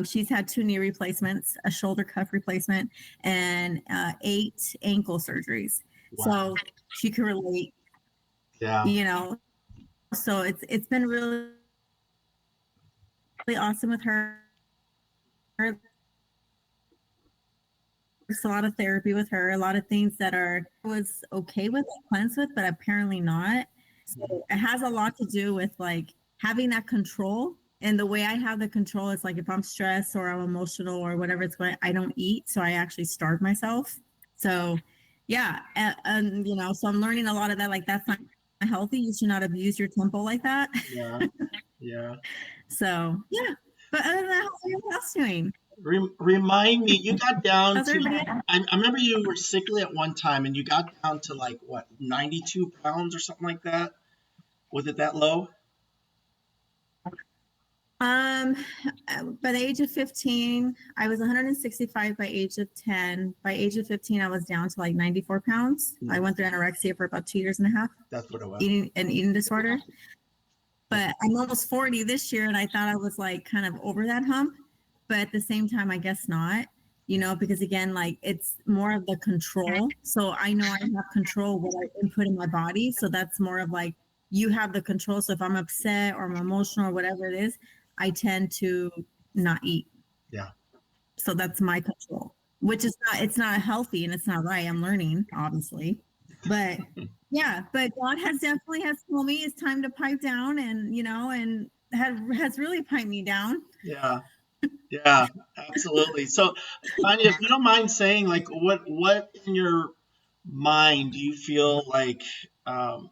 She's had 2 knee replacements, a shoulder cuff replacement, and 8 ankle surgeries. Wow. So she can relate, Yeah. you know. So it's been really awesome with her. There's a lot of therapy with her, a lot of things that was okay with, cleanse with, but apparently not. So it has a lot to do with like having that control. And the way I have the control is like if I'm stressed or I'm emotional or whatever it's going, I don't eat. So I actually starve myself. So yeah. And you know, so I'm learning a lot of that. Like that's not healthy. You should not abuse your temple like that. Yeah. Yeah. So yeah. But other than that, how's everyone else doing? Remind me, you got down How's to, everybody? I remember you were sickly at one time and you got down to like, what, 92 pounds or something like that? Was it that low? Um, by the age of 15, I was 165 by age of 10. By age of 15, I was down to like 94 pounds. I went through anorexia for about 2 years and a half, That's what it was. eating disorder. But I'm almost 40 this year, and I thought I was like kind of over that hump. But at the same time, I guess not, you know, because again, like it's more of the control. So I know I have control what I input in my body. So that's more of like you have the control. So if I'm upset or I'm emotional or whatever it is, I tend to not eat. Yeah. So that's my control, which is not, it's not healthy and it's not right. I'm learning, obviously. But yeah, but God has definitely has told me it's time to pipe down and, you know, and has really piped me down. Yeah. Yeah, absolutely. So, Tanya, if you don't mind saying, like, what in your mind do you feel like, um,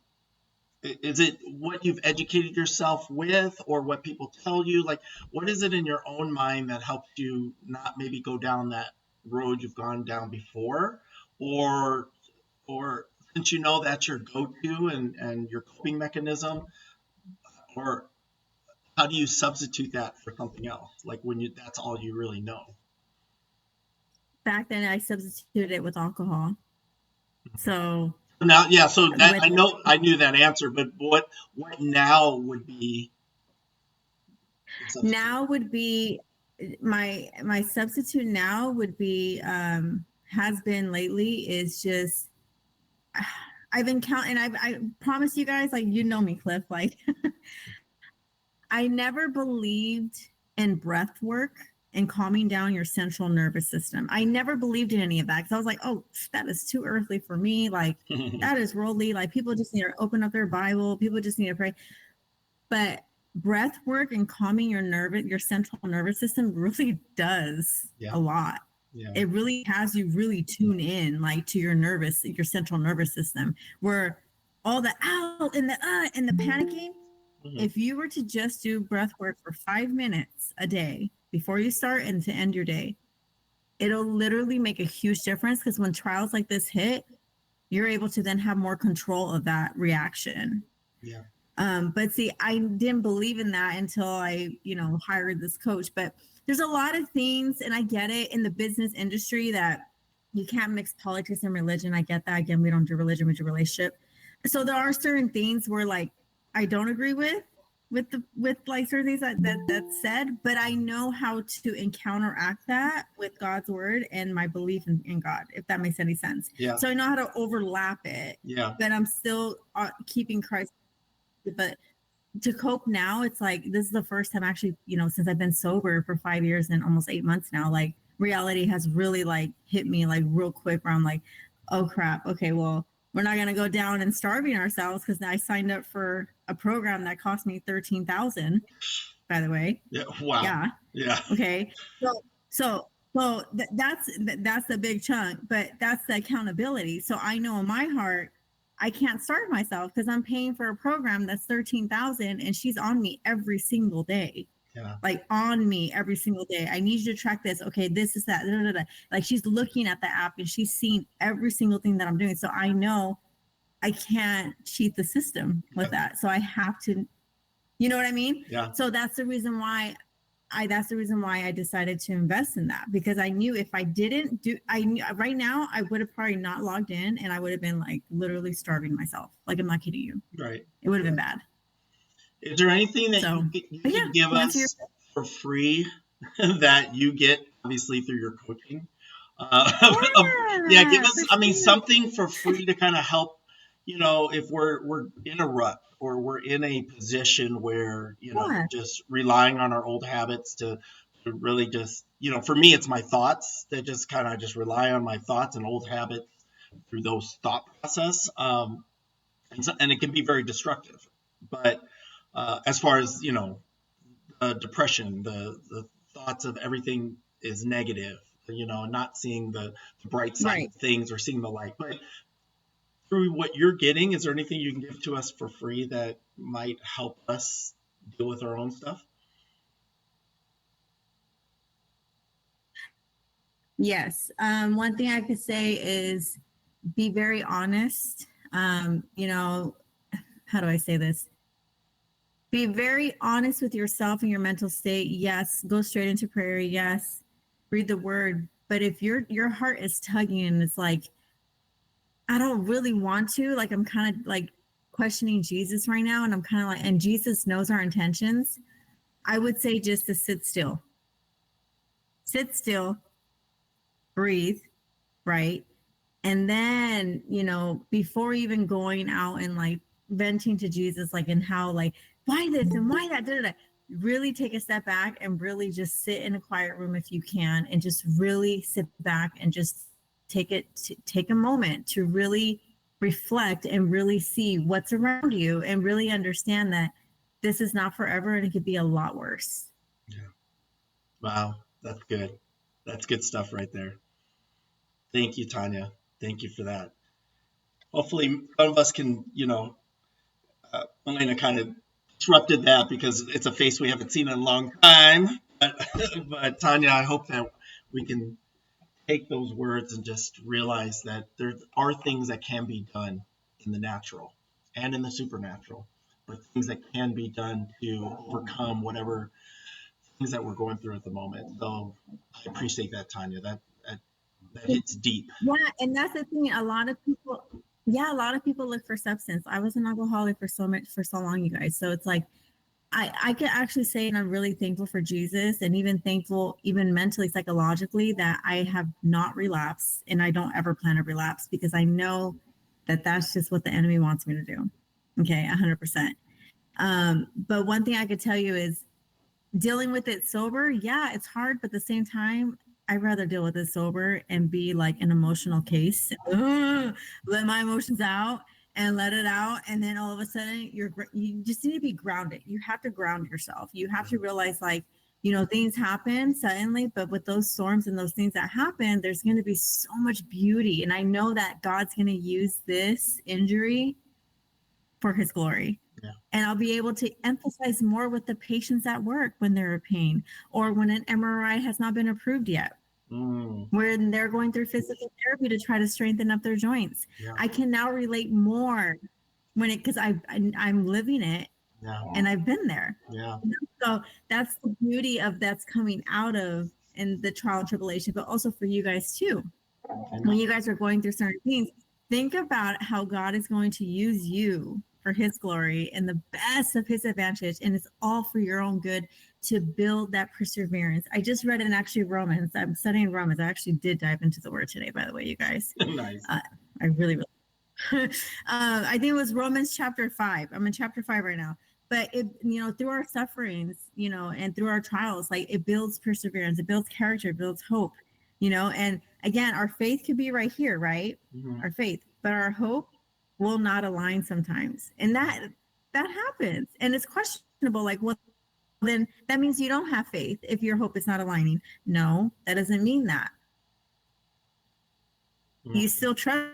is it what you've educated yourself with, or what people tell you? Like, what is it in your own mind that helps you not maybe go down that road you've gone down before, or or since you know that's your go-to and your coping mechanism, or how do you substitute that for something else? Like when you that's all you really know. Back then, I substituted it with alcohol. So Now, yeah, so that with I know I knew that answer, but what now would be the substitute? now would be my substitute now would be has been lately is just I've encountered, and I promise you guys, like, you know me, Cliff, like, I never believed in breath work and calming down your central nervous system. I never believed in any of that because I was like, oh, that is too earthly for me. Like, that is worldly. Like, people just need to open up their Bible. People just need to pray. But breath work and calming your central nervous system really does Yeah, a lot. yeah, It really has you really tune in like to your central nervous system where all the out and the panicking. mhm, If you were to just do breath work for 5 minutes a day before you start and to end your day, it'll literally make a huge difference because when trials like this hit, you're able to then have more control of that reaction. yeah, But see, I didn't believe in that until I, you know, hired this coach. But there's a lot of things, and I get it in the business industry that you can't mix politics and religion. I get that. Again, we don't do religion, we do relationship. So there are certain things where like I don't agree with like certain things that's said, but I know how to counteract that with God's word and my belief in God, if that makes any sense. yeah, So I know how to overlap it, yeah, but I'm still keeping Christ. But to cope now, it's like this is the first time actually, you know, since I've been sober for 5 years and almost 8 months now, like reality has really like hit me like real quick where I'm like, oh crap, okay, well, we're not gonna go down and starving ourselves because I signed up for a program that cost me 13,000, by the way. yeah. Wow. Yeah. Yeah, Okay. So that's the big chunk, but that's the accountability. So I know in my heart, I can't starve myself because I'm paying for a program that's 13,000 and she's on me every single day. yeah, Like on me every single day. I need you to track this. Okay, this is that. Da, da, da. Like she's looking at the app and she's seeing every single thing that I'm doing. So I know I can't cheat the system with that. So I have to, you know what I mean? yeah. So that's the reason why I decided to invest in that because I knew if I didn't do, I knew right now I would have probably not logged in and I would have been like literally starving myself. Like I'm not kidding you. Right. It would have been bad. Is there anything that So, you but yeah, could give to answer your us for free that you get obviously through your coaching. Yeah, give Yeah, us, for I mean, sure. something for free to kind of help, if we're in a rut or we're in a position where, Yeah. just relying on our old habits to really just, for me, it's my thoughts that just kind of just rely on my thoughts and old habits through those thought process. And it can be very destructive. But as far as, depression, the thoughts of everything is negative, not seeing the bright side Right. of things or seeing the light. But through what you're getting, is there anything you can give to us for free that might help us deal with our own stuff? Yes. One thing I could say is be very honest. How do I say this? Be very honest with yourself and your mental state. Yes, go straight into prayer. Yes, read the word. But if your heart is tugging and it's like, I don't really want to, like I'm kind of like questioning Jesus right now, and I'm kind of like, and Jesus knows our intentions. I would say just to sit still, breathe, right? And then, before even going out and like venting to Jesus, like, and how, like, why this and why that, da, da, da, really take a step back and really just sit in a quiet room if you can, and just really sit back and just take a moment to really reflect and really see what's around you and really understand that this is not forever and it could be a lot worse. Yeah. Wow, that's good. That's good stuff right there. Thank you, Tanya. Thank you for that. Hopefully, one of us can, Elena kind of disrupted that because it's a face we haven't seen in a long time. But Tanya, I hope that we can take those words and just realize that there are things that can be done in the natural and in the supernatural, but things that can be done to overcome whatever things that we're going through at the moment. So I appreciate that, Tanya. That hits deep. Yeah, and that's the thing. A lot of people look for substance. I was an alcoholic for so long, you guys. So it's like I could actually say, and I'm really thankful for Jesus, and even thankful, even mentally, psychologically, that I have not relapsed, and I don't ever plan to relapse because I know that that's just what the enemy wants me to do. Okay, 100%. But one thing I could tell you is dealing with it sober, yeah, it's hard, but at the same time, I'd rather deal with it sober and be like an emotional case. Let my emotions out and let it out. And then all of a sudden you just need to be grounded. You have to ground yourself. You have to realize like, things happen suddenly, but with those storms and those things that happen, there's going to be so much beauty. And I know that God's going to use this injury for his glory. Yeah. And I'll be able to emphasize more with the patients at work when they're in pain or when an MRI has not been approved yet, Mm, when they're going through physical therapy to try to strengthen up their joints. yeah. I can now relate more because I'm living it Yeah. and I've been there. Yeah. So that's the beauty of that's coming out of in the trial and tribulation, but also for you guys too. When you guys are going through certain things, think about how God is going to use you for his glory and the best of his advantage. And it's all for your own good to build that perseverance. I just read in actually Romans. I'm studying Romans. I actually did dive into the word today, by the way, you guys. Nice. I really, I think it was Romans chapter 5. I'm in chapter 5 right now. But through our sufferings, and through our trials, like it builds perseverance, it builds character, it builds hope, and again, our faith could be right here, right? Mm-hmm. Our faith, but our hope will not align sometimes. And that happens. And it's questionable. Like, well, then that means you don't have faith if your hope is not aligning. No, that doesn't mean that. You Mm-hmm. still trust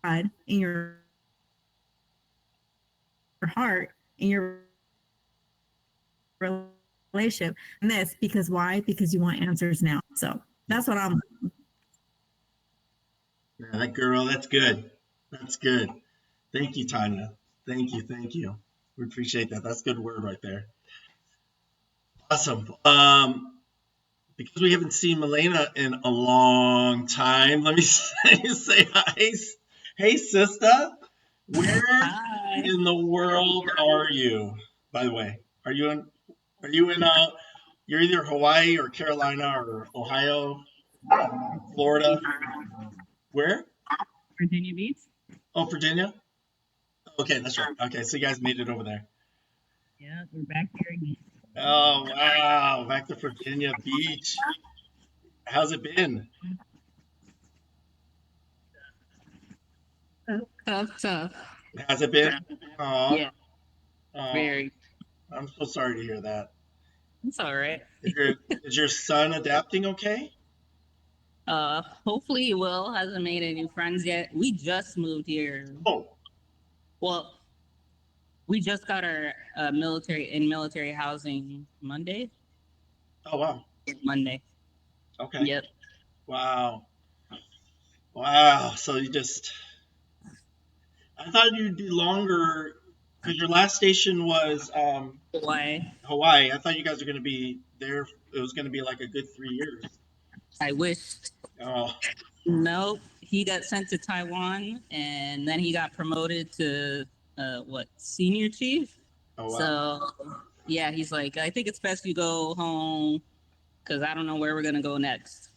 God in your heart, in your relationship. And this because why? Because you want answers now. So that's what I'm. Yeah, that girl, that's good. That's good. Thank you, Tanya. Thank you. Thank you. We appreciate that. That's a good word right there. Awesome. Because we haven't seen Milena in a long time, let me say hi. Hey, sister. Where Hi. in the world are you? By the way, are you in? Are you in you're either Hawaii or Carolina or Ohio, Florida? Where? Virginia Beach. Oh, Virginia? Okay, that's right. Okay, so you guys made it over there. Yeah, we're back here again. Oh, wow. Back to Virginia Beach. How's it been? Tough. Has it been? Oh, Yeah, oh, very. I'm so sorry to hear that. It's all right. Is your son adapting okay? Hopefully he will. Hasn't made any friends yet. We just moved here. Oh, Well, we just got our military housing Monday. oh, wow. Monday. Okay. Yep. Wow. Wow. So I thought you'd be longer because your last station was Why? Hawaii. I thought you guys were going to be there. It was going to be like a good 3 years. I wish. Oh, Nope. He got sent to Taiwan, and then he got promoted to senior chief. oh, wow. So yeah, he's like, I think it's best you go home because I don't know where we're gonna go next.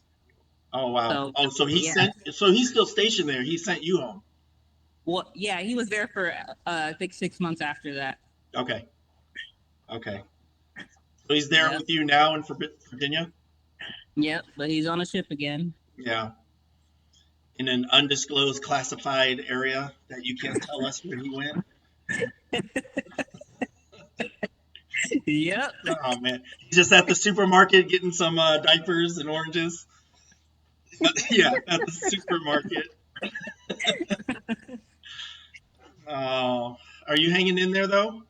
Oh, wow. So Oh, so yeah, he's still stationed there. He sent you home. well, yeah, he was there for I think 6 months after that. Okay. Okay. So he's there Yep, with you now in Virginia? yep, but he's on a ship again. Yeah. In an undisclosed classified area that you can't tell us where he went. Yep. Oh man, he's just at the supermarket getting some diapers and oranges. Yeah, at the supermarket. Oh, are you hanging in there though?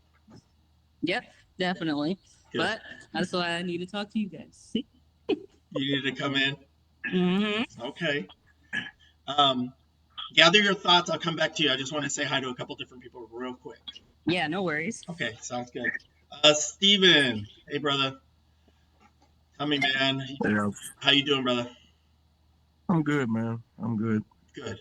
Yep, definitely. Good. But that's why I need to talk to you guys. You need to come in. Mm-hmm. Okay. Um, gather your thoughts. I'll come back to you. I just want to say hi to a couple different people real quick. Yeah, no worries. Okay, sounds good. Steven. Hey, brother. Tell me, man. Yeah, How you doing, brother? I'm good, man. I'm good. Good.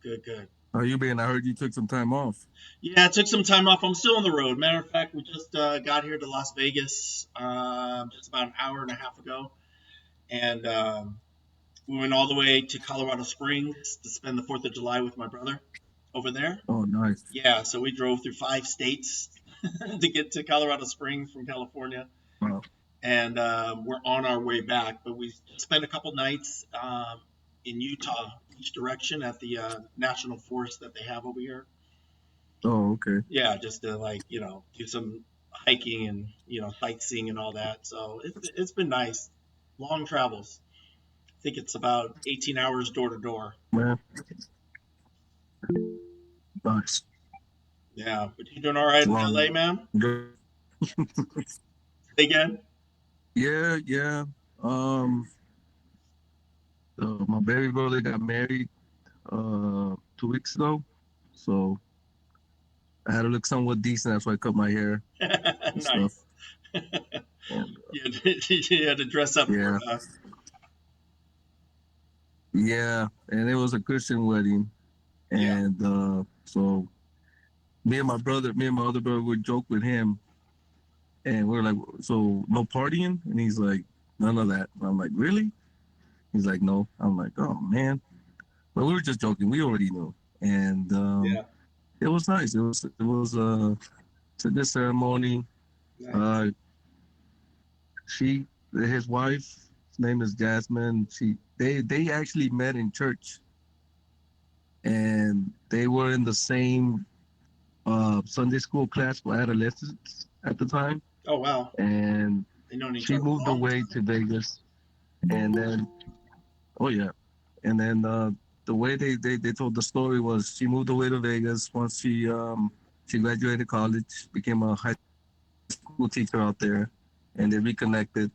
Good. Good. How you been? I heard you took some time off. Yeah, I took some time off. I'm still on the road. Matter of fact, we just got here to Las Vegas just about an hour and a half ago, and we went all the way to Colorado Springs to spend the 4th of July with my brother over there. Oh, nice. Yeah, so we drove through 5 states to get to Colorado Springs from California, Wow. and we're on our way back. But we spent a couple nights in Utah, each direction at the national forest that they have over here. Oh, okay. Yeah, just to do some hiking and sightseeing and all that. So it's been nice. Long travels. I think it's about 18 hours door to door. Man, nice. Yeah, but you doing all right in Long. LA, man? Good. Again? Yeah. Um, my baby brother got married 2 weeks ago, so I had to look somewhat decent. That's why I cut my hair and stuff. Nice. And You had to dress up yeah, for yeah, and it was a Christian wedding, yeah. and so me and my other brother would joke with him, and we're like, so no partying, and he's like, none of that. And I'm like, really? He's like, no. I'm like, oh man. But we were just joking. We already knew, and Yeah. it was nice. It was to this ceremony. Nice. His wife's name is Jasmine. They actually met in church, and they were in the same Sunday school class for adolescents at the time. Oh wow. And They known each she other moved long. away to Vegas, and then oh yeah, and then the way they told the story was she moved away to Vegas once she graduated college, became a high school teacher out there, and they reconnected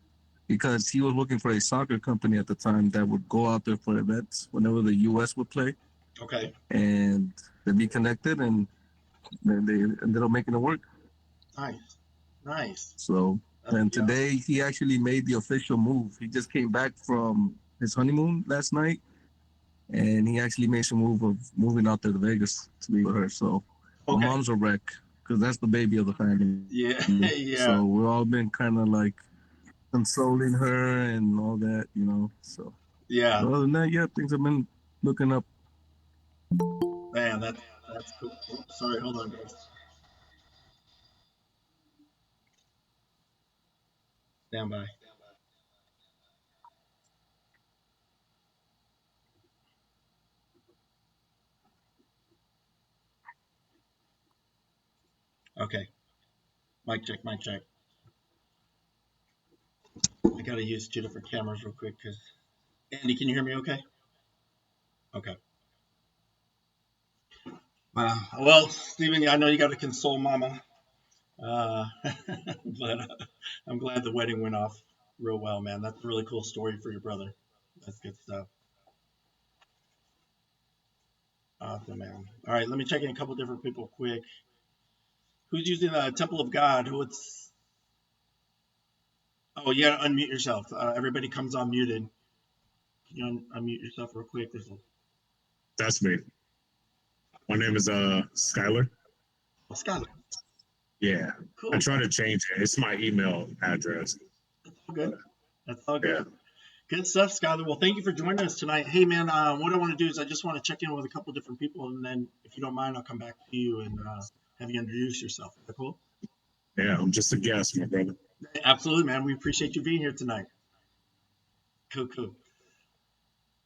because he was working for a soccer company at the time that would go out there for events whenever the U.S. would play, Okay. and they reconnected, and then they ended up making it work. Nice. Nice. So, That's and awesome. today he actually made the official move. He just came back from his honeymoon last night, and he actually made some move of moving out there to Vegas to be with her. So, my Okay. mom's a wreck. because that's the baby of the family. Yeah, yeah, So we've all been kind of like consoling her and all that, you know. So yeah. other than that, yeah, things have been looking up. Man, that's cool. Oh, sorry, hold on, guys. Stand by. Okay, mic check, mic check. I gotta use two different cameras real quick because Andy, can you hear me? Okay. Okay. Well, Stephen, I know you got to console Mama, uh, but I'm glad the wedding went off real well, man. That's a really cool story for your brother. That's good stuff. Awesome, man. All right, let me check in a couple different people quick. Who's using the Temple of God? What's? Oh, you gotta unmute yourself. Everybody comes on muted. Can you unmute yourself real quick? That's me. My name is Skylar. Oh, Skylar. Yeah. I Cool. try to change it. It's my email address. That's all good. That's all Yeah. good. Good stuff, Skylar. Well, thank you for joining us tonight. Hey, man, what I want to do is I just want to check in with a couple different people, and then if you don't mind, I'll come back to you and have you introduce yourself. Is that cool? Yeah, I'm just a guest, my brother. Absolutely, man. We appreciate you being here tonight. Cool, cool.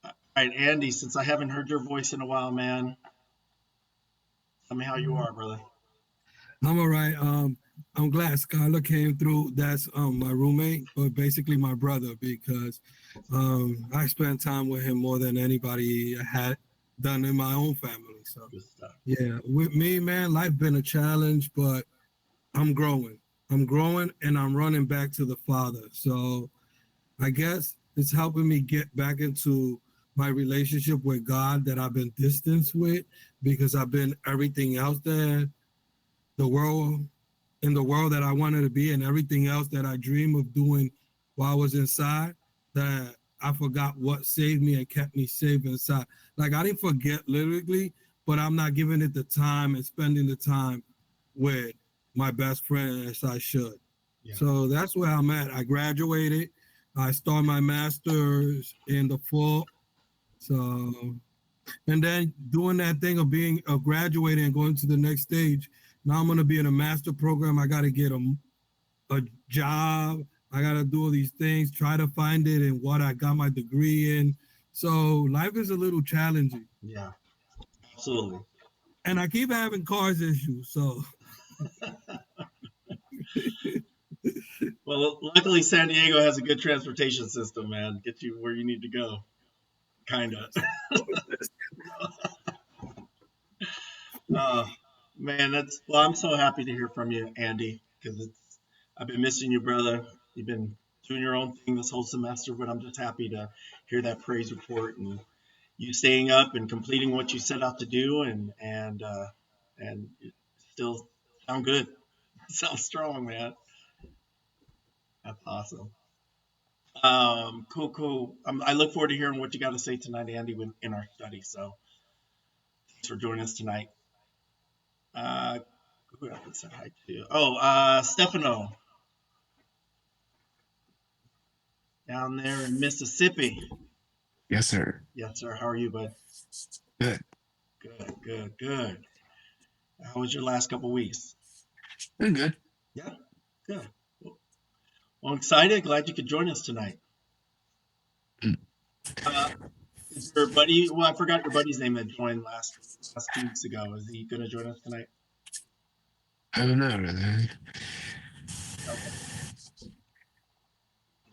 All right, Andy, since I haven't heard your voice in a while, man, tell me how you are, brother. I'm all right. I'm glad Skylar came through. That's my roommate, but basically my brother because I spent time with him more than anybody had done in my own family. So Good stuff. yeah, with me, man, life been a challenge, but I'm growing. I'm growing and I'm running back to the Father. So I guess it's helping me get back into my relationship with God that I've been distanced with because I've been everything else there, the world in the world that I wanted to be and everything else that I dream of doing while I was inside, that I forgot what saved me and kept me safe inside. Like I didn't forget literally, but I'm not giving it the time and spending the time with my best friend as I should. Yeah. So that's where I'm at. I graduated. I started my master's in the fall. So, and then doing that thing of being a graduating and going to the next stage. Now I'm going to be in a master program. I got to get a job. I got to do all these things, try to find it in what I got my degree in. So life is a little challenging. Yeah, absolutely. And I keep having cars issues. So Well, luckily San Diego has a good transportation system, man. Get you where you need to go. Kinda. Oh, man, well, I'm so happy to hear from you, Andy, because I've been missing you, brother. You've been doing your own thing this whole semester, but I'm just happy to hear that praise report and you staying up and completing what you set out to do, and you still sound good. Sound strong, man. That's awesome. Cool, cool. I look forward to hearing what you got to say tonight, Andy, in our study. So thanks for joining us tonight. Uh, who else said hi to? Oh, Stefano down there in Mississippi. Yes, sir. Yes, sir. How are you, bud? Good. Good, good, good. How was your last couple weeks? Been good. Yeah, good. Well, I'm excited. Glad you could join us tonight. Mm. Uh, is your buddy? Well, I forgot your buddy's name that joined last 2 weeks ago. Is he going to join us tonight? I don't know, really. Okay.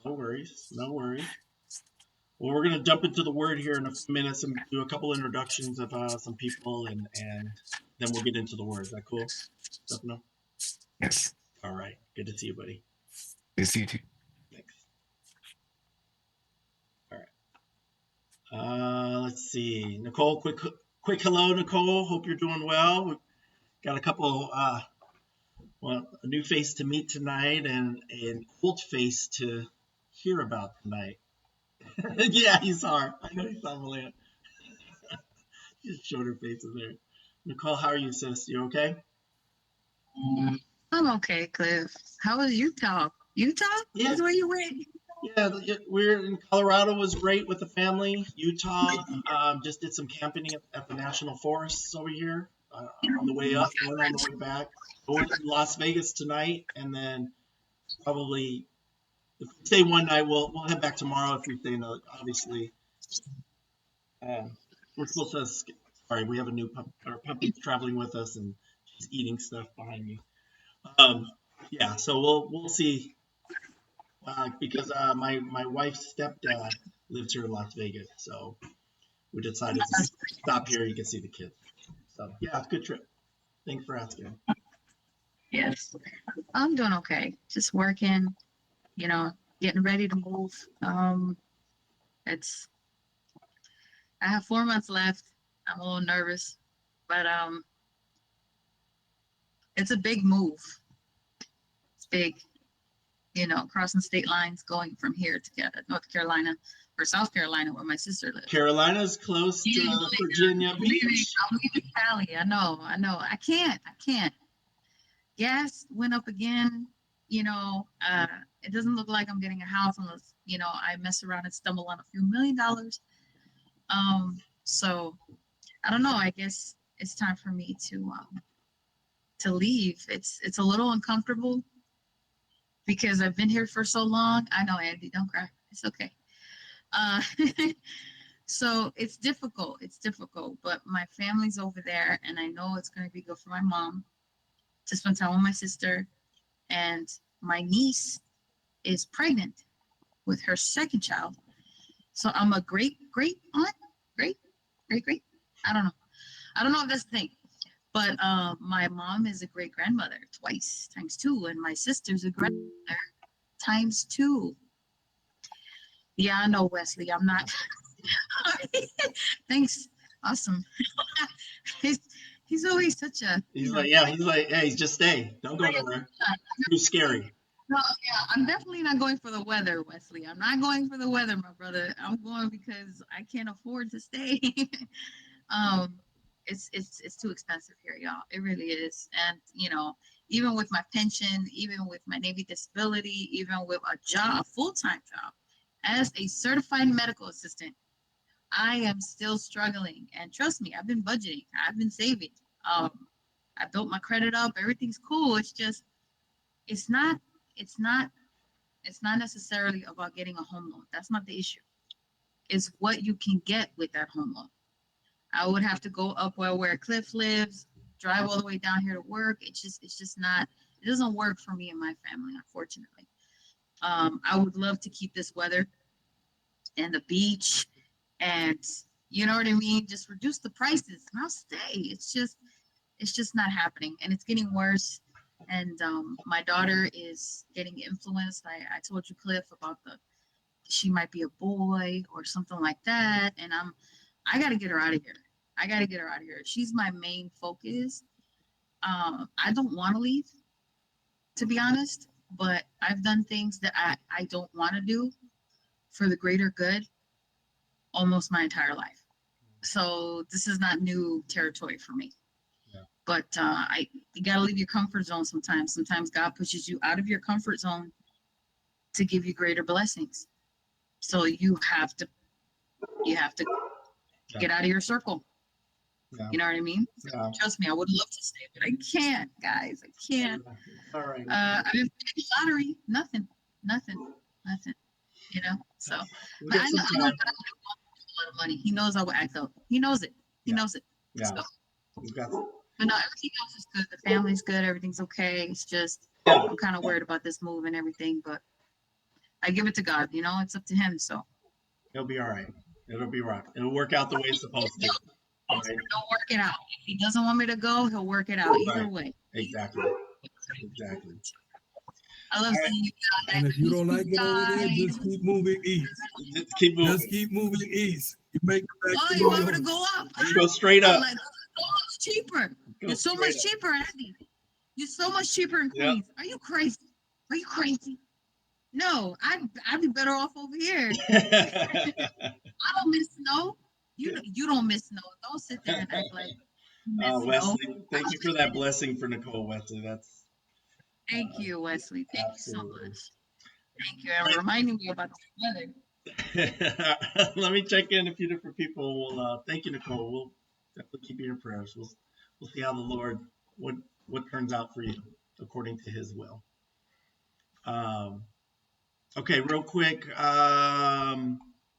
No worries. No worries. Well, we're going to jump into the word here in a few minutes and do a couple introductions of some people, and then we'll get into the word. Is that cool? Stefano? Yes. All right. Good to see you, buddy. Good to see you too. Thanks. All right. Let's see. Nicole, quick hello, Nicole. Hope you're doing well. We've got a couple, well, a new face to meet tonight and an old face to hear about tonight. Yeah, you saw her. I know you saw Malia. Just showed her faces there. Nicole, how are you, sis? You okay? I'm okay, Cliff. How was Utah? Utah Yeah. is where you went? Yeah, we're in Colorado was great with the family. Utah, just did some camping at the national forests over here on the way up and on the way back. Going to Las Vegas tonight, and then probably if we stay one night, we'll head back tomorrow. If we stay another, obviously, we're supposed to. Sorry, we have a new our puppy's traveling with us, and she's eating stuff behind me. Um, yeah, so we'll see because my wife's stepdad lives here in Las Vegas, so we decided to stop here. You can see the kids. So yeah, it's a good trip. Thanks for asking. Yes. I'm doing okay. Just working, you know, getting ready to move. It's I have 4 months left. I'm a little nervous, but it's a big move. It's big, you know, crossing state lines, going from here to North Carolina or South Carolina, where my sister lives. Carolina's close to Virginia Beach. I'm leaving Cali. I know. I can't. Gas went up again. You know, it doesn't look like I'm getting a house unless, you know, I mess around and stumble on a few $1 million. So I don't know. I guess it's time for me to leave. It's a little uncomfortable because I've been here for so long. I know, Andy, don't cry. It's okay. Uh, so it's difficult. But my family's over there, and I know it's going to be good for my mom to spend time with my sister. And my niece is pregnant with her second child. So I'm a great aunt, great. I don't know. I don't know if that's the thing. But my mom is a great grandmother twice, times two, and my sister's a grandmother times two. Yeah, I know, Wesley. I'm not. Thanks. Awesome. he's always such a. He's like, yeah, hey, just stay. Don't go nowhere. Too scary. No, yeah, I'm definitely not going for the weather, Wesley. I'm not going for the weather, my brother. I'm going because I can't afford to stay. It's too expensive here, y'all. It really is. And you know, even with my pension, even with my Navy disability, even with a job, a full-time job, as a certified medical assistant, I am still struggling. And trust me, I've been budgeting, I've been saving. I built my credit up. Everything's cool. It's just, it's not, it's not, it's not necessarily about getting a home loan. That's not the issue. It's what you can get with that home loan. I would have to go up where Cliff lives, drive all the way down here to work. It's just not, it doesn't work for me and my family, unfortunately. I would love to keep this weather and the beach and you know what I mean? Just reduce the prices and I'll stay. It's just not happening and it's getting worse. And my daughter is getting influenced. I told you, Cliff, about she might be a boy or something like that. And I got to get her out of here. She's my main focus. I don't want to leave, to be honest, but I've done things that I don't want to do for the greater good almost my entire life. So this is not new territory for me. Yeah. But you got to leave your comfort zone sometimes. Sometimes God pushes you out of your comfort zone to give you greater blessings. So you have to Yeah. get out of your circle. Yeah. You know what I mean? Yeah. Trust me, I would love to stay, but I can't, guys. I can't. All right. I didn't pay lottery. Nothing. You know. So, but I know that I want a lot of money. He knows I will act up. He knows it. Yeah. So, He's got it. but no, everything else is good. The family's good. Everything's okay. It's just Yeah. I'm kind of worried about this move and everything, but I give it to God. You know, it's up to Him. So He'll be all right. It'll be right. It'll work out the way it's supposed to. He'll work it out. If He doesn't want me to go, He'll work it out either way. Exactly. I love seeing you guys. And if you don't like it over there, just keep moving east. Just keep moving. Just keep moving east. You make it back Oh, to you New want me to York. go up? Just go straight up. Like, so much cheaper. Go You're so straight much up. cheaper, Andy. You're so much cheaper in Yep. Queens. Are you crazy? No, I'd be better off over here. I don't miss snow. You don't miss snow. Don't sit there and act like Wesley, thank you for that blessing for Nicole, Wesley. That's Thank you, Wesley. Thank you so absolutely. much. Thank you. And reminding me about the weather. Let me check in a few different people. We'll thank you, Nicole. We'll definitely keep you in prayers. We'll see how the Lord what turns out for you according to His will. Okay, real quick.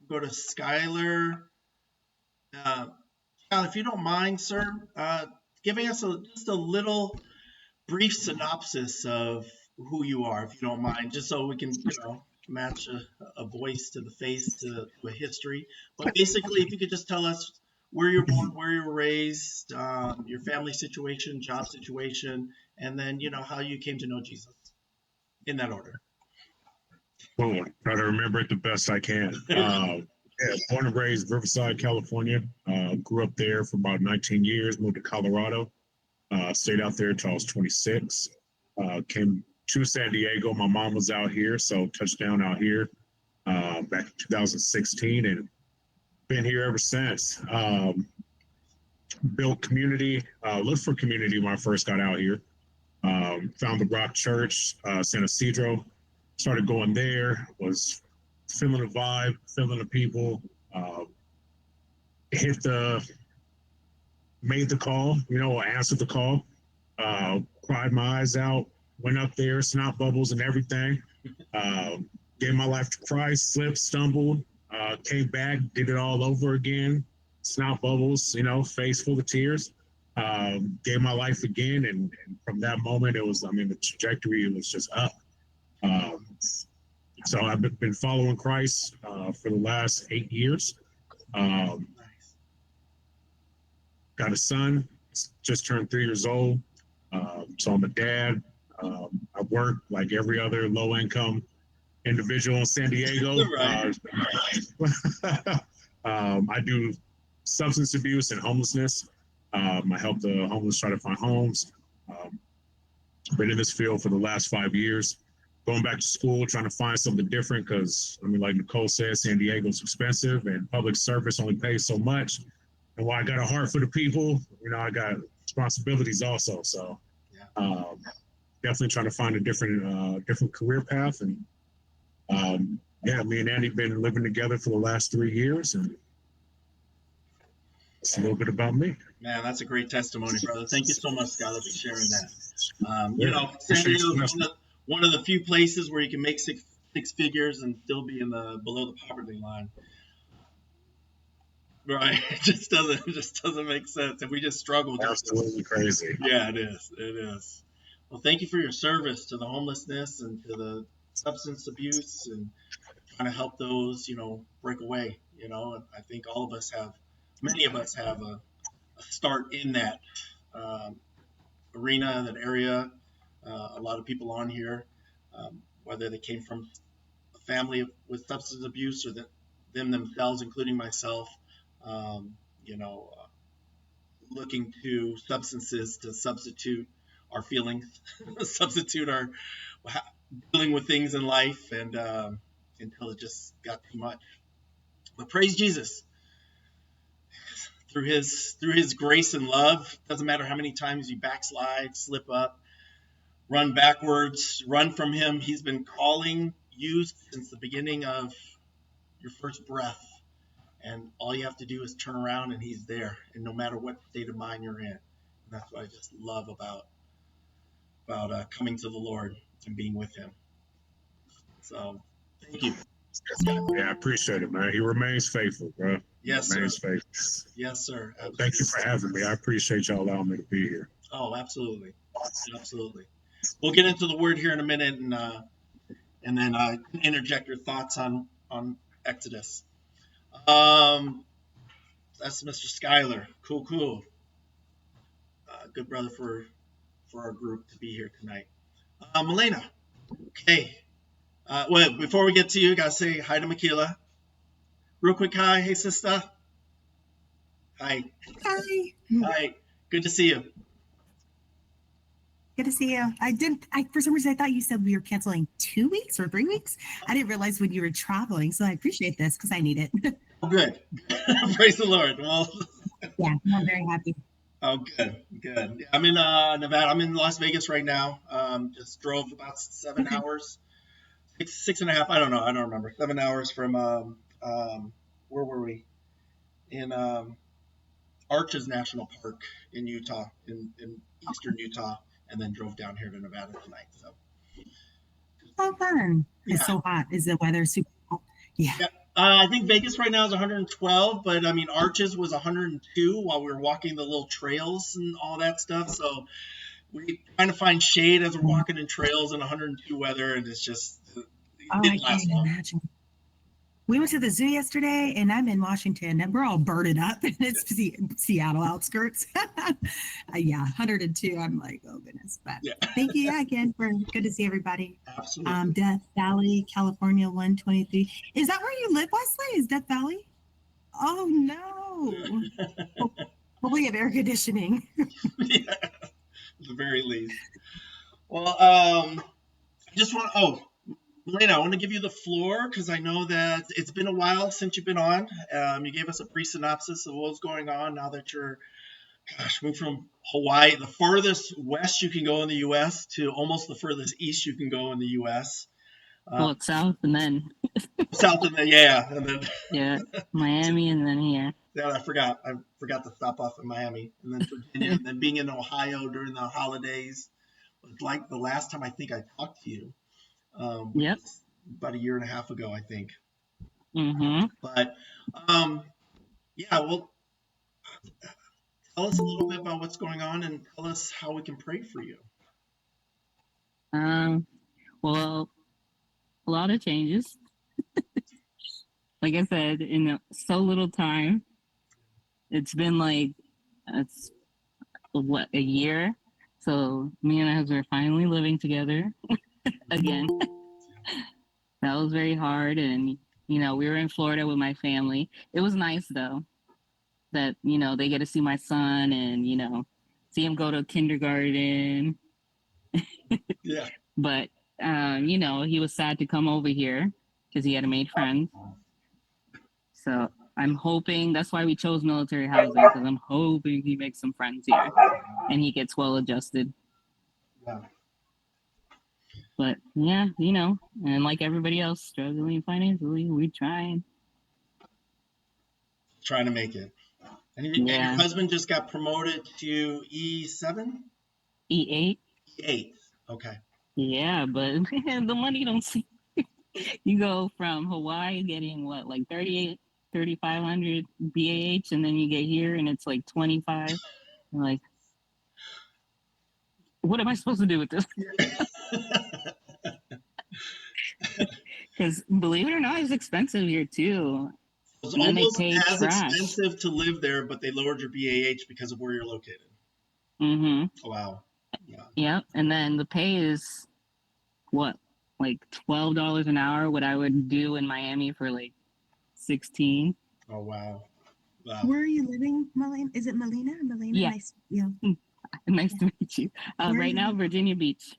Go to Skylar. Skylar, if you don't mind, sir, giving us just a little brief synopsis of who you are, if you don't mind, just so we can, match a voice to the face to a history. But basically, if you could just tell us where you're born, where you were raised, your family situation, job situation, and then how you came to know Jesus, in that order. Boom. Try to remember it the best I can. Born and raised Riverside, California. Grew up there for about 19 years. Moved to Colorado. Stayed out there until I was 26. Came to San Diego. My mom was out here, so touched down out here back in 2016, and been here ever since. Built community. Looked for community when I first got out here. Found the Rock Church, San Isidro. Started going there. Was feeling the vibe, feeling the people. Made the call, answered the call. Cried my eyes out, went up there, snot bubbles and everything. Gave my life to Christ, slipped, stumbled, came back, did it all over again. Snot bubbles, face full of tears. Gave my life again, and from that moment, the trajectory was just up. So I've been following Christ for the last 8 years. Got a son, just turned 3 years old. So I'm a dad. I work like every other low-income individual in San Diego. I do substance abuse and homelessness. I help the homeless try to find homes. Been in this field for the last 5 years. Going back to school, trying to find something different because, like Nicole said, San Diego's expensive and public service only pays so much. And while I got a heart for the people, I got responsibilities also. So definitely trying to find a different career path. And me and Andy been living together for the last 3 years, and that's a little bit about me. Man, that's a great testimony, brother. Thank you so much, Skylar, for sharing that. San Diego is one of the few places where you can make six figures and still be below the poverty line. Right, it just doesn't make sense, and we just struggle. Absolutely crazy. Yeah, it is. Well, thank you for your service to the homelessness and to the substance abuse, and trying to help those, break away. And I think many of us have a start in that arena, that area. A lot of people on here, whether they came from a family with substance abuse or them themselves, including myself. Looking to substances to substitute our feelings, substitute our dealing with things in life, and until it just got too much. But praise Jesus, through His grace and love. Doesn't matter how many times you backslide, slip up, run backwards, run from Him. He's been calling you since the beginning of your first breath. And all you have to do is turn around, and He's there. And no matter what state of mind you're in, and that's what I just love about coming to the Lord and being with Him. So, thank you. Yeah, I appreciate it, man. He remains faithful, bro. Yes, sir. Faithful. Yes, sir. Absolutely. Thank you for having me. I appreciate y'all allowing me to be here. Oh, absolutely. We'll get into the Word here in a minute, and then interject your thoughts on Exodus. That's Mr. Skylar. Cool. Good brother for our group to be here tonight. Milena. Okay. Well, before we get to you, I gotta say hi to Makila. Real quick hi. Hey, sister. Hi. Hi. Good to see you. Good to see you. For some reason, I thought you said we were canceling 2 weeks or 3 weeks. I didn't realize when you were traveling, so I appreciate this because I need it. Oh, good. Praise the Lord. Well, yeah, I'm very happy. Oh, good, good. Yeah, I'm in Nevada. I'm in Las Vegas right now. Just drove about 7 hours, six and a half. I don't know. I don't remember. 7 hours from where were we? In Arches National Park in Utah, in eastern Utah, and then drove down here to Nevada tonight. So Oh, fun. yeah, It's so hot. Is the weather super hot? Yeah. yeah. I think Vegas right now is 112, but I mean Arches was 102 while we were walking the little trails and all that stuff. So we trying to find shade as we're walking in trails in 102 weather, and it's just it Oh, I didn't can't last long. imagine. We went to the zoo yesterday, and I'm in Washington, and we're all birded up. And it's Seattle outskirts. Yeah, 102. I'm like, oh goodness. But Yeah, thank you again for good to see everybody. absolutely. Death Valley, California, 123. Is that where you live, Wesley? Is Death Valley? Oh no. Hopefully you have air conditioning. Yeah, at the very least. Well, I just want. Oh, Melena, I want to give you the floor because I know that it's been a while since you've been on. You gave us a brief synopsis of what's going on now that you're, gosh, moved from Hawaii, the farthest west you can go in the U.S. to almost the furthest east you can go in the U.S. Well, it's south and then South and then yeah, and then yeah, Miami and then here. yeah, I forgot to stop off in Miami and then Virginia and then being in Ohio during the holidays was like the last time I think I talked to you. Which Yep. was about a year and a half ago, I think. Mm-hmm. But yeah, well, tell us a little bit about what's going on and tell us how we can pray for you. Well, a lot of changes. Like I said, in so little time, it's been like it's what, a year. So me and my husband are finally living together again. That was very hard, and we were in Florida with my family. It was nice though that they get to see my son and see him go to kindergarten. Yeah. But he was sad to come over here because he had made friends. So I'm hoping that's why we chose military housing, because I'm hoping he makes some friends here and he gets well adjusted. Yeah. But yeah, and like everybody else struggling financially, we're trying. Trying to make it. And your husband just got promoted to E7? E8. E8. Okay. Yeah, but the money don't see. You go from Hawaii getting what, like 38, 3,500 BAH, and then you get here and it's like 25. I'm like, what am I supposed to do with this? Because believe it or not, it's expensive here too. It's And then they almost pay as trash. expensive to live there, but they lowered your BAH because of where you're located. Mm-hmm. Oh, wow. Yeah. Yep. And then the pay is what, like $12 an hour, what I would do in Miami for like 16. Oh, wow. Wow. Where are you living, Melina? Is it Melina? Melina? Yeah. Nice. Yeah. Nice to meet you. Right now, Virginia Beach.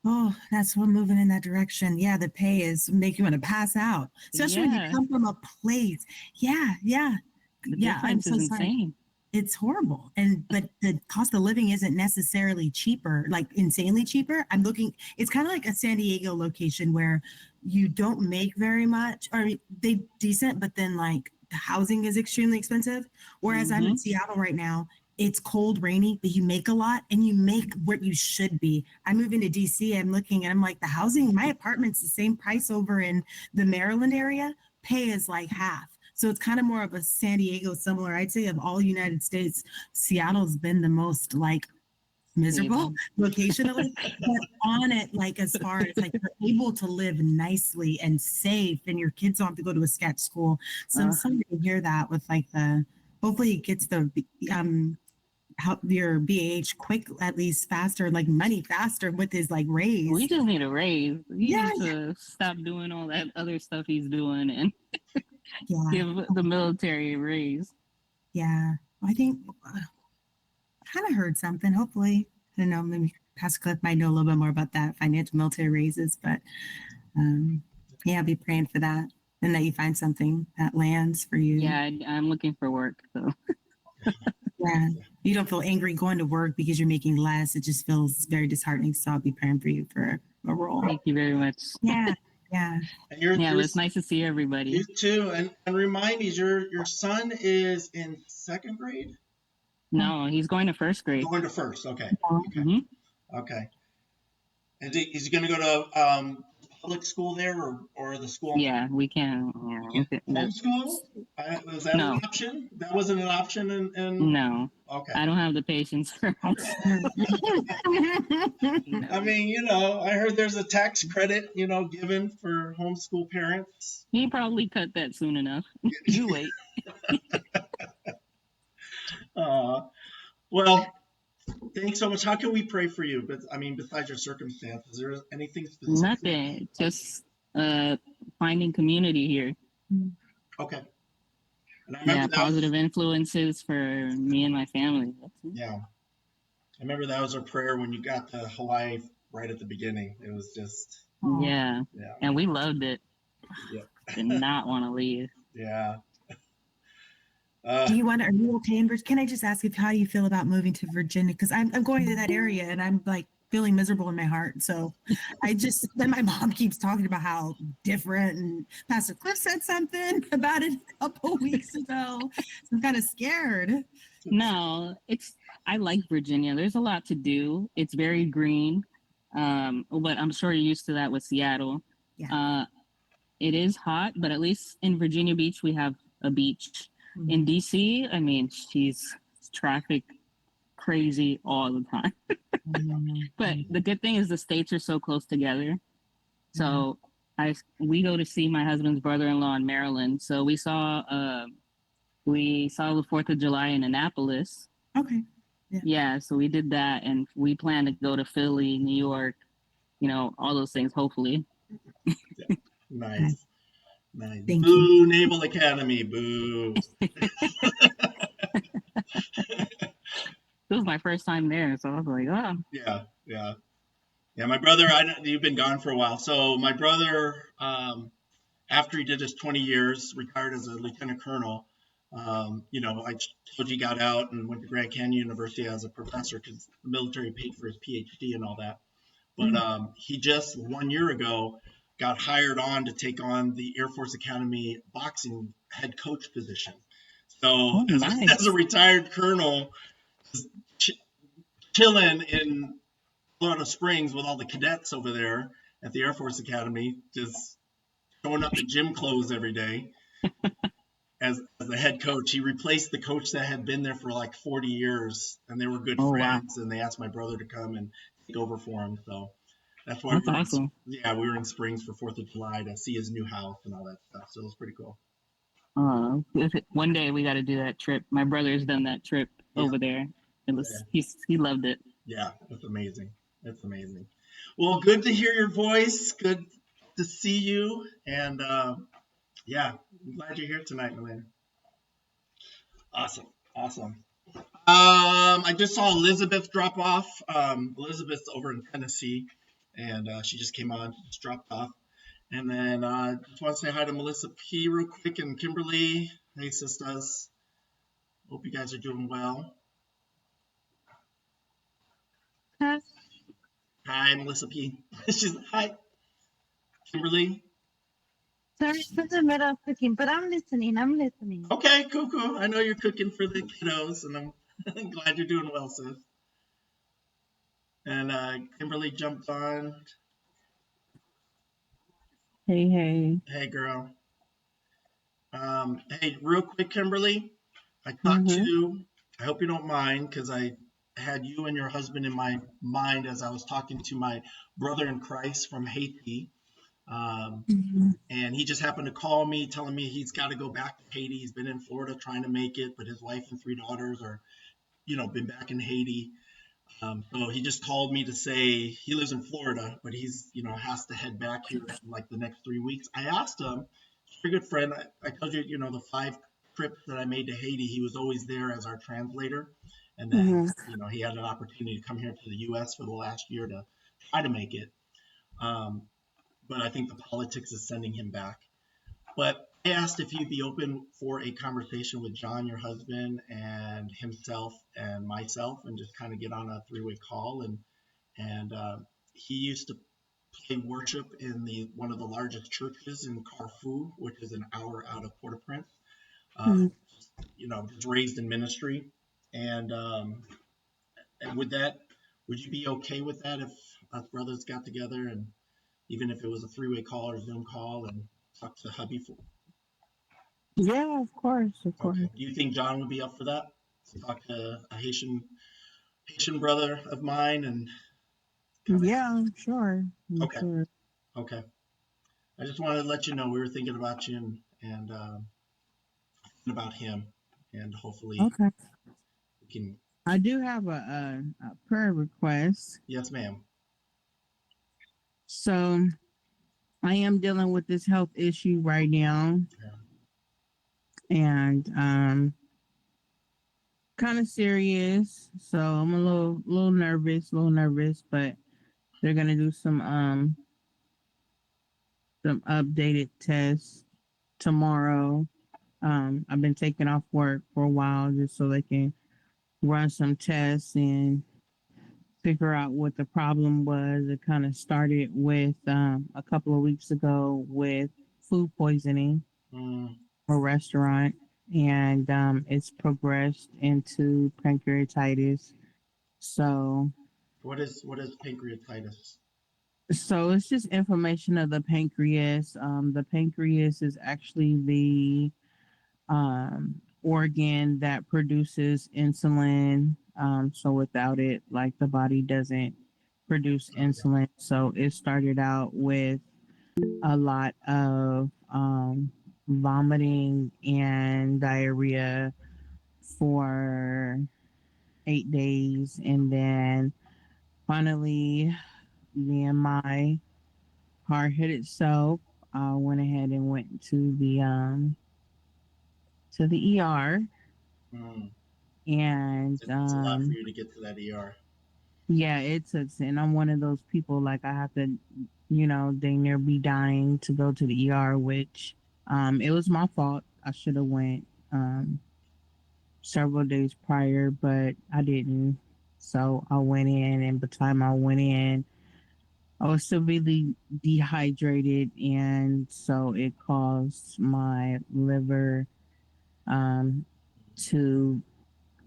Oh, that's what moving in that direction. Yeah, the pay is make you want to pass out, especially when you come from a place. Yeah, yeah, The I'm difference so is sorry. insane. It's horrible, but the cost of living isn't necessarily cheaper, like insanely cheaper. I'm looking. It's kind of like a San Diego location where you don't make very much, or they decent, but then like the housing is extremely expensive. Whereas I'm in Seattle right now. It's cold, rainy, but you make a lot and you make what you should be. I'm moving to DC. I'm looking and I'm like, the housing, my apartment's the same price over in the Maryland area. Pay is like half. So it's kind of more of a San Diego similar. I'd say of all United States, Seattle's been the most like miserable locationally, but on it, like as far as like you're able to live nicely and safe and your kids don't have to go to a sketch school. So I'm sorry to hear that with like hopefully it gets the help your BAH quick, at least faster, like money faster with his like raise. We just need a raise. He needs to stop doing all that other stuff he's doing and give the military a raise. Yeah, I think kind of heard something. Hopefully, I don't know. Maybe Pastor Cliff might know a little bit more about that financial military raises, but yeah, I'll be praying for that and that you find something that lands for you. Yeah, I'm looking for work. So Yeah. You don't feel angry going to work because you're making less. It just feels very disheartening. So I'll be praying for you for a role. Thank you very much. Yeah. Yeah. And Yeah, it was nice to see everybody. you too. And remind me, your son is in second grade? No, he's going to first grade. Going to first. Okay. Okay. Mhm. Okay. And is he going to go to public school there or the school? Yeah, we can. Homeschool? Was that No. an option? That wasn't an option in No, okay. I don't have the patience for I mean, I heard there's a tax credit, given for homeschool parents. He probably cut that soon enough. You wait. Well, thanks so much. How can we pray for you? But I mean, besides your circumstances, is there anything specific? Nothing. Just finding community here. Okay. And I Yeah, remember positive influences for me and my family. Yeah. I remember that was our prayer when you got to Hawaii right at the beginning. It was just Yeah. And we loved it. Yeah. Did not want to leave. Yeah. Do you want to, are you okay, Amber? Can I just ask how you feel about moving to Virginia? Because I'm going to that area and I'm like feeling miserable in my heart. So then my mom keeps talking about how different, and Pastor Cliff said something about it a couple weeks ago. So I'm kind of scared. No, I like Virginia. There's a lot to do. It's very green. But I'm sure you're used to that with Seattle. Yeah. It is hot, but at least in Virginia Beach, we have a beach. Mm-hmm. In DC, I mean, she's traffic crazy all the time. But the good thing is the states are so close together. So we go to see my husband's brother-in-law in Maryland. So we saw the 4th of July in Annapolis. Okay. Yeah, so we did that, and we plan to go to Philly, New York, all those things, hopefully. Nice. Nice. Thank Boo, you. Naval Academy, boo. This was my first time there, so I was like, oh. Yeah. My brother, you've been gone for a while. So my brother, after he did his 20 years, retired as a lieutenant colonel. I told you he got out and went to Grand Canyon University as a professor because the military paid for his PhD and all that. But he just 1 year ago got hired on to take on the Air Force Academy boxing head coach position. So as a retired colonel, chilling in Colorado Springs with all the cadets over there at the Air Force Academy, just showing up in gym clothes every day as the head coach. He replaced the coach that had been there for like 40 years, and they were good friends. Wow. And they asked my brother to come and take over for him. So that's why awesome. We were in Springs for 4th of July to see his new house and all that stuff. So it was pretty cool. One day we got to do that trip. My brother's done that trip over there. It was he loved it. Yeah, it's amazing. It's amazing. Well, good to hear your voice. Good to see you. And I'm glad you're here tonight, Milena. Awesome. I just saw Elizabeth drop off. Elizabeth's over in Tennessee, and she just came on, just dropped off. And then just want to say hi to Melissa P. real quick and Kimberly. Hey, sisters. Hope you guys are doing well. Hi, Melissa P. She's hi. Kimberly. Sorry, it's in the middle of cooking, but I'm listening. Okay, cool. I know you're cooking for the kiddos, and I'm glad you're doing well, sis. And Kimberly jumped on. Hey. Hey, girl. Hey, real quick, Kimberly. I talked to you. I hope you don't mind, because I had you and your husband in my mind as I was talking to my brother in Christ from Haiti. And he just happened to call me telling me he's got to go back to Haiti. He's been in Florida trying to make it, but his wife and 3 daughters are, been back in Haiti. So he just called me to say he lives in Florida, but he's, has to head back here in like the next 3 weeks. I asked him, he's a good friend. I told you, the 5 trips that I made to Haiti, he was always there as our translator. And then, he had an opportunity to come here to the U.S. for the last year to try to make it. But I think the politics is sending him back. But I asked if you'd be open for a conversation with John, your husband, and himself and myself, and just kind of get on a three-way call. And he used to play worship in the one of the largest churches in Carrefour, which is an hour out of Port-au-Prince. Hmm. Just raised in ministry, and and would you be okay with that if us brothers got together and even if it was a three-way call or Zoom call and talk to hubby for? Yeah, of course, of course. Okay. Do you think John would be up for that? To talk to a Haitian brother of mine and kind of. Yeah, I'm sure. I'm Okay. sure. Okay. I just wanted to let you know we were thinking about you and about him, and hopefully Okay. we can. I do have a prayer request. Yes, ma'am. So I am dealing with this health issue right now, and kind of serious. So I'm a little nervous, but they're gonna do some updated tests tomorrow. I've been taking off work for a while just so they can run some tests and figure out what the problem was. It kind of started with a couple of weeks ago with food poisoning Mm, a restaurant, and it's progressed into pancreatitis. So, what is pancreatitis? so it's just inflammation of the pancreas. The pancreas is actually the organ that produces insulin. So without it, like the body doesn't produce insulin. So it started out with a lot of vomiting and diarrhea for 8 days. And then finally, me and my hard headed self went ahead and went to the ER. Mm, And it's a lot for you to get to that ER. yeah, and I'm one of those people like I have to, dang near be dying to go to the ER, which it was my fault. I should have went several days prior, but I didn't. So I went in, and by the time I went in, I was severely dehydrated, and so it caused my liver um, to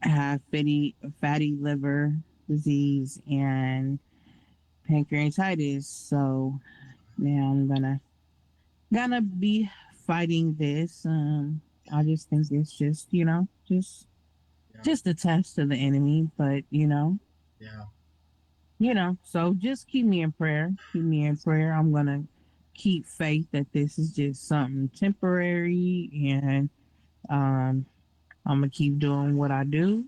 have fatty liver disease and pancreatitis. So now I'm gonna be fighting this. I just think it's just Yeah. just a test of the enemy, but Yeah. so just keep me in prayer. Keep me in prayer. I'm gonna keep faith that this is just something temporary, and um, I'm gonna keep doing what I do,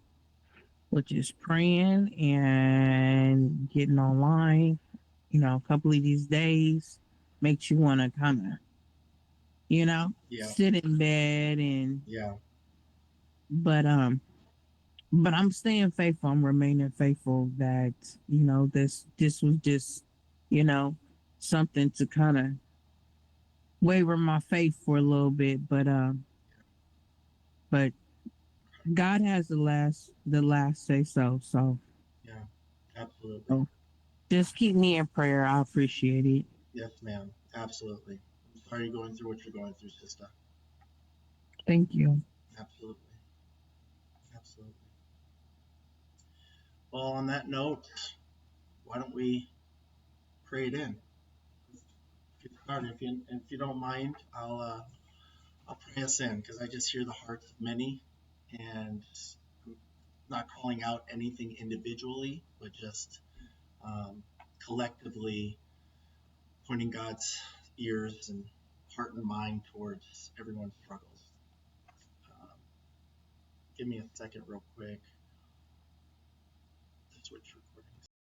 which is praying and getting online. A couple of these days makes you want to kind of, Yeah. sit in bed and Yeah. but um but I'm staying faithful. I'm remaining faithful that, this was just, you know, something to kind of waver my faith for a little bit. But God has the last say so. Yeah. Absolutely. So just keep me in prayer. I appreciate it. Yes, ma'am. Absolutely. I'm sorry you're going through what you're going through, sister. Thank you. Absolutely. Absolutely. Well, on that note, why don't we pray it in? Get started. If you don't mind, I'll pray us in because I just hear the hearts of many, and I'm not calling out anything individually, but just collectively pointing God's ears and heart and mind towards everyone's struggles. Um, Give me a second, real quick. Switch recording.